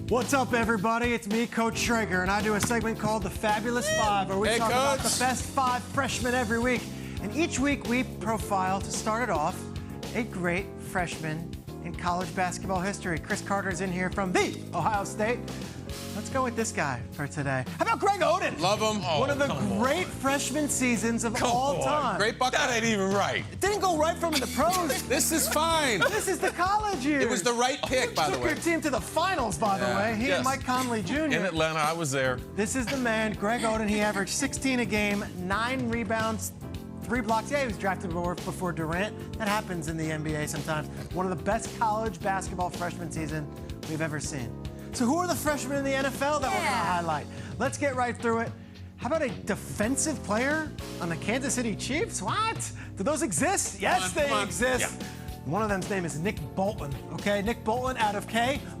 What's up, everybody? It's me, Coach Schrager, and I do a segment called The Fabulous Five, where we talk about the best 5 freshmen every week. And each week we profile, to start it off, a great freshman in college basketball history. Chris Carter's in here from the Ohio State. Let's go with this guy for today. How about Greg Oden? Love him. One of the great freshman seasons of all time. Great buck. That ain't even right. It didn't go right from the pros. This is fine. This is the college years. It was the right pick, by the way. Took your team to the finals, by the way. He and Mike Conley Jr. In Atlanta, I was there. This is the man, Greg Oden. He averaged 16 a game, 9 rebounds, 3 blocks. Yeah, he was drafted before Durant. That happens in the NBA sometimes. One of the best college basketball freshman season we've ever seen. So who are the freshmen in the NFL that we're going to highlight? Let's get right through it. How about a defensive player on the Kansas City Chiefs? What? Do those exist? Yes, they exist. Yeah. One of them's name is Nick Bolton. Okay, Nick Bolton out of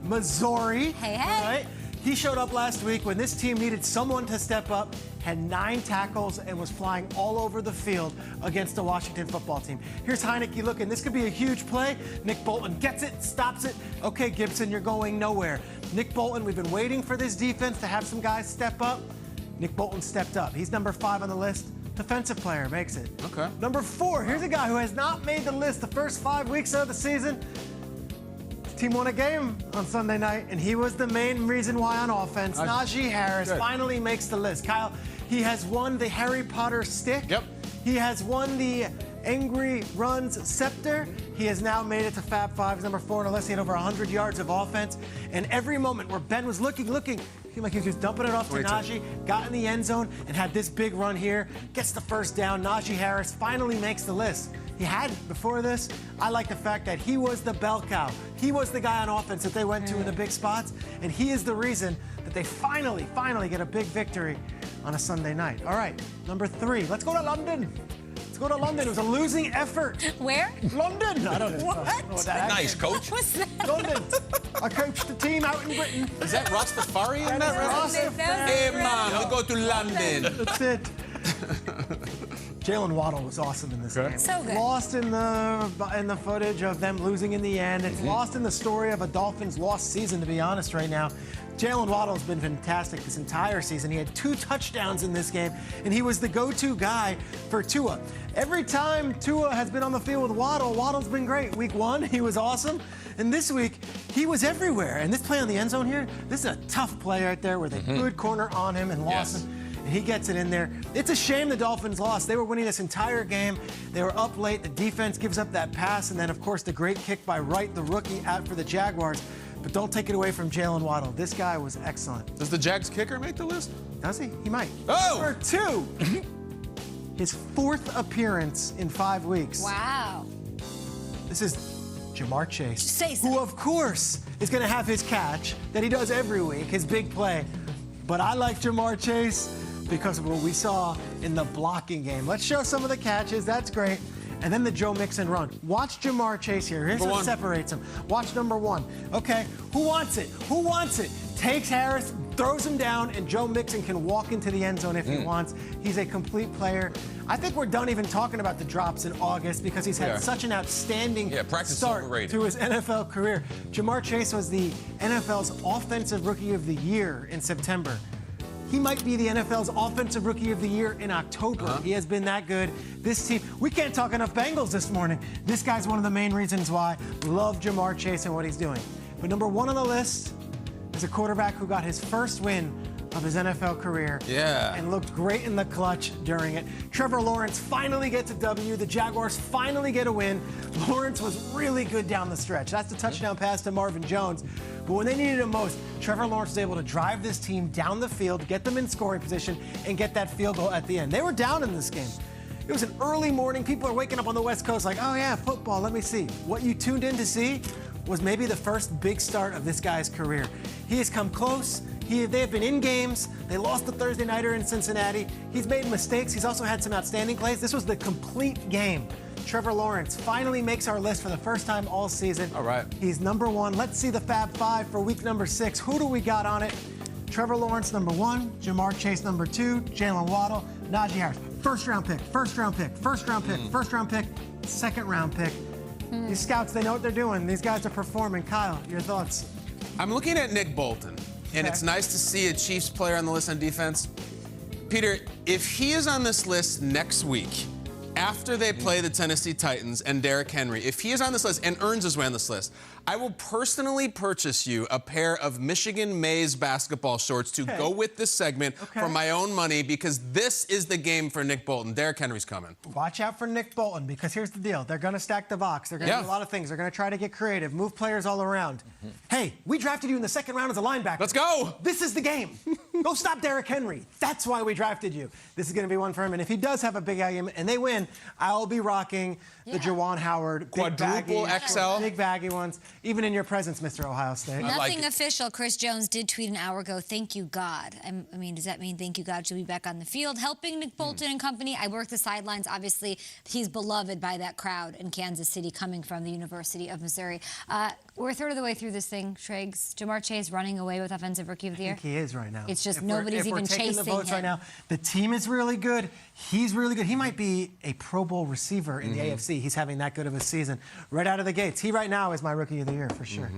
Missouri. Hey, hey. Right? He showed up last week when this team needed someone to step up, had 9 tackles, and was flying all over the field against the Washington football team. Here's Heineke looking. This could be a huge play. Nick Bolton gets it, stops it. Okay, Gibson, you're going nowhere. Nick Bolton, we've been waiting for this defense to have some guys step up. Nick Bolton stepped up. He's number 5 on the list. Defensive player makes it. Okay. Number 4, here's a guy who has not made the list the first 5 weeks of the season. Team won a game on Sunday night, and he was the main reason why on offense. Najee Harris finally makes the list. Kyle, he has won the Harry Potter stick. Yep. He has won the Angry Runs scepter. He has now made it to Fab Five. He's number 4 on the list. He had over 100 yards of offense. And every moment where Ben was looking, seemed like he was just dumping it off to Najee, got in the end zone, and had this big run here, gets the first down. Najee Harris finally makes the list. He had, before this, I like the fact that he was the bell cow. He was the guy on offense that they went to in the big spots, and he is the reason that they finally get a big victory on a Sunday night. All right, number 3, let's go to London. Let's go to London. It was a losing effort. Where? London. I don't know. What? I don't know what that Nice, coach. What's that? London. I coached the team out in Britain. Is that Rastafari in that reference? Hey, man, we go to London. That's it. Jalen Waddle was awesome in this game. So good. Lost in the footage of them losing in the end. It's lost in the story of a Dolphins lost season, to be honest, right now. Jalen Waddle's been fantastic this entire season. He had 2 touchdowns in this game, and he was the go-to guy for Tua. Every time Tua has been on the field with Waddle, Waddle's been great. Week 1, he was awesome. And this week, he was everywhere. And this play on the end zone here, this is a tough play right there with a good corner on him and Lawson. And he gets it in there. It's a shame the Dolphins lost. They were winning this entire game. They were up late. The defense gives up that pass. And then, of course, the great kick by Wright, the rookie, out for the Jaguars. But don't take it away from Jalen Waddle. This guy was excellent. Does the Jags kicker make the list? Does he? He might. Oh! Number 2. His 4th appearance in 5 weeks. Wow. This is Jamar Chase. Stacy. Who, of course, is going to have his catch that he does every week, his big play. But I like Jamar Chase because of what we saw in the blocking game. Let's show some of the catches. That's great. And then the Joe Mixon run. Watch Jamar Chase here. Here's what separates him. Watch number 1. Okay, who wants it? Who wants it? Takes Harris, throws him down, and Joe Mixon can walk into the end zone if he wants. He's a complete player. I think we're done even talking about the drops in August because he's had such an outstanding start to his NFL career. Jamar Chase was the NFL's Offensive Rookie of the Year in September. He might be the NFL's Offensive Rookie of the Year in October. He has been that good. This team, we can't talk enough Bengals this morning. This guy's one of the main reasons why. Love Jamar Chase and what he's doing. But number 1 on the list is a quarterback who got his first win of his NFL career. And looked great in the clutch during it. Trevor Lawrence finally gets a W. The Jaguars finally get a win. Lawrence was really good down the stretch. That's the touchdown pass to Marvin Jones. But when they needed him most, Trevor Lawrence was able to drive this team down the field, get them in scoring position, and get that field goal at the end. They were down in this game. It was an early morning. People are waking up on the West Coast like, oh yeah, football, let me see. What you tuned in to see was maybe the first big start of this guy's career. He has come close. They have been in games. They lost the Thursday nighter in Cincinnati. He's made mistakes. He's also had some outstanding plays. This was the complete game. Trevor Lawrence finally makes our list for the first time all season. All right. He's number 1. Let's see the Fab Five for week number 6. Who do we got on it? Trevor Lawrence, number 1. Jamar Chase, number 2. Jalen Waddle. Najee Harris. First round pick, first round pick, first round pick, first round pick, second round pick. These scouts, they know what they're doing. These guys are performing. Kyle, your thoughts? I'm looking at Nick Bolton. and it's nice to see a Chiefs player on the list on defense. Peter, if he is on this list next week, after they play the Tennessee Titans and Derrick Henry, if he is on this list and earns his way on this list, I will personally purchase you a pair of Michigan Mays basketball shorts to go with this segment for my own money, because this is the game for Nick Bolton. Derrick Henry's coming. Watch out for Nick Bolton, because here's the deal. They're going to stack the box. They're going to do a lot of things. They're going to try to get creative, move players all around. Hey, we drafted you in the second round as a linebacker. Let's go. This is the game. Go stop Derrick Henry. That's why we drafted you. This is going to be one for him. And if he does have a big game and they win, I'll be rocking the Jawan Howard quadruple XL, big baggy ones, even in your presence, Mr. Ohio State. Nothing official. Chris Jones did tweet an hour ago, "Thank you, God." I mean, does that mean thank you, God should be back on the field helping Nick Bolton and company? I work the sidelines. Obviously, he's beloved by that crowd in Kansas City coming from the University of Missouri. We're a third of the way through this thing, Triggs. Jamar Chase running away with Offensive Rookie of the Year? I think he is right now. It's just nobody's even chasing the votes him. right now. The team is really good. He's really good. He might be a Pro Bowl receiver in the AFC. He's having that good of a season right out of the gates. He right now is my Rookie of the Year for sure.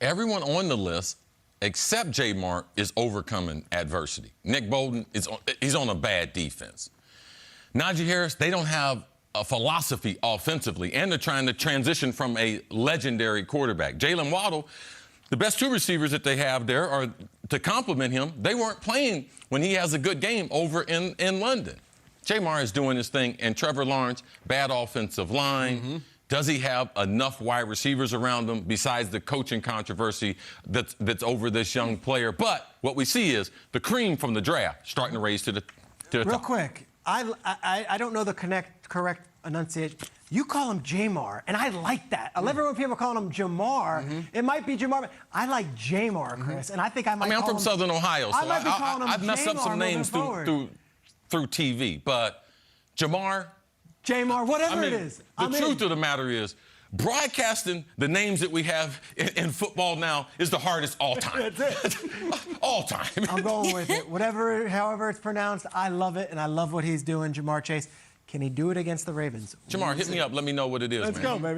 Everyone on the list except Jamar is overcoming adversity. Nick Bolton he's on a bad defense. Najee Harris, they don't have a philosophy offensively, and they're trying to transition from a legendary quarterback. Jalen Waddle, the best two receivers that they have there are to complement him. They weren't playing when he has a good game over in London. Jamar is doing his thing, and Trevor Lawrence, bad offensive line. Does he have enough wide receivers around him besides the coaching controversy that's over this young player? But what we see is the cream from the draft starting to raise to the top. Real quick, I don't know the correct enunciation. You call him Jamar, and I like that. 11 people calling him Jamar. It might be Jamar, but I like Jamar, Chris, and I think I might. I'm from Southern Ohio, so I might be calling him I've messed up some names through TV, but Jamar, whatever it is. The truth of the matter is, broadcasting the names that we have in football now is the hardest all time. That's it. All time. I'm going with it. However it's pronounced, I love it, and I love what he's doing, Jamar Chase. Can he do it against the Ravens? Jamar, hit me up. Let me know what it is, man. Let's go, baby.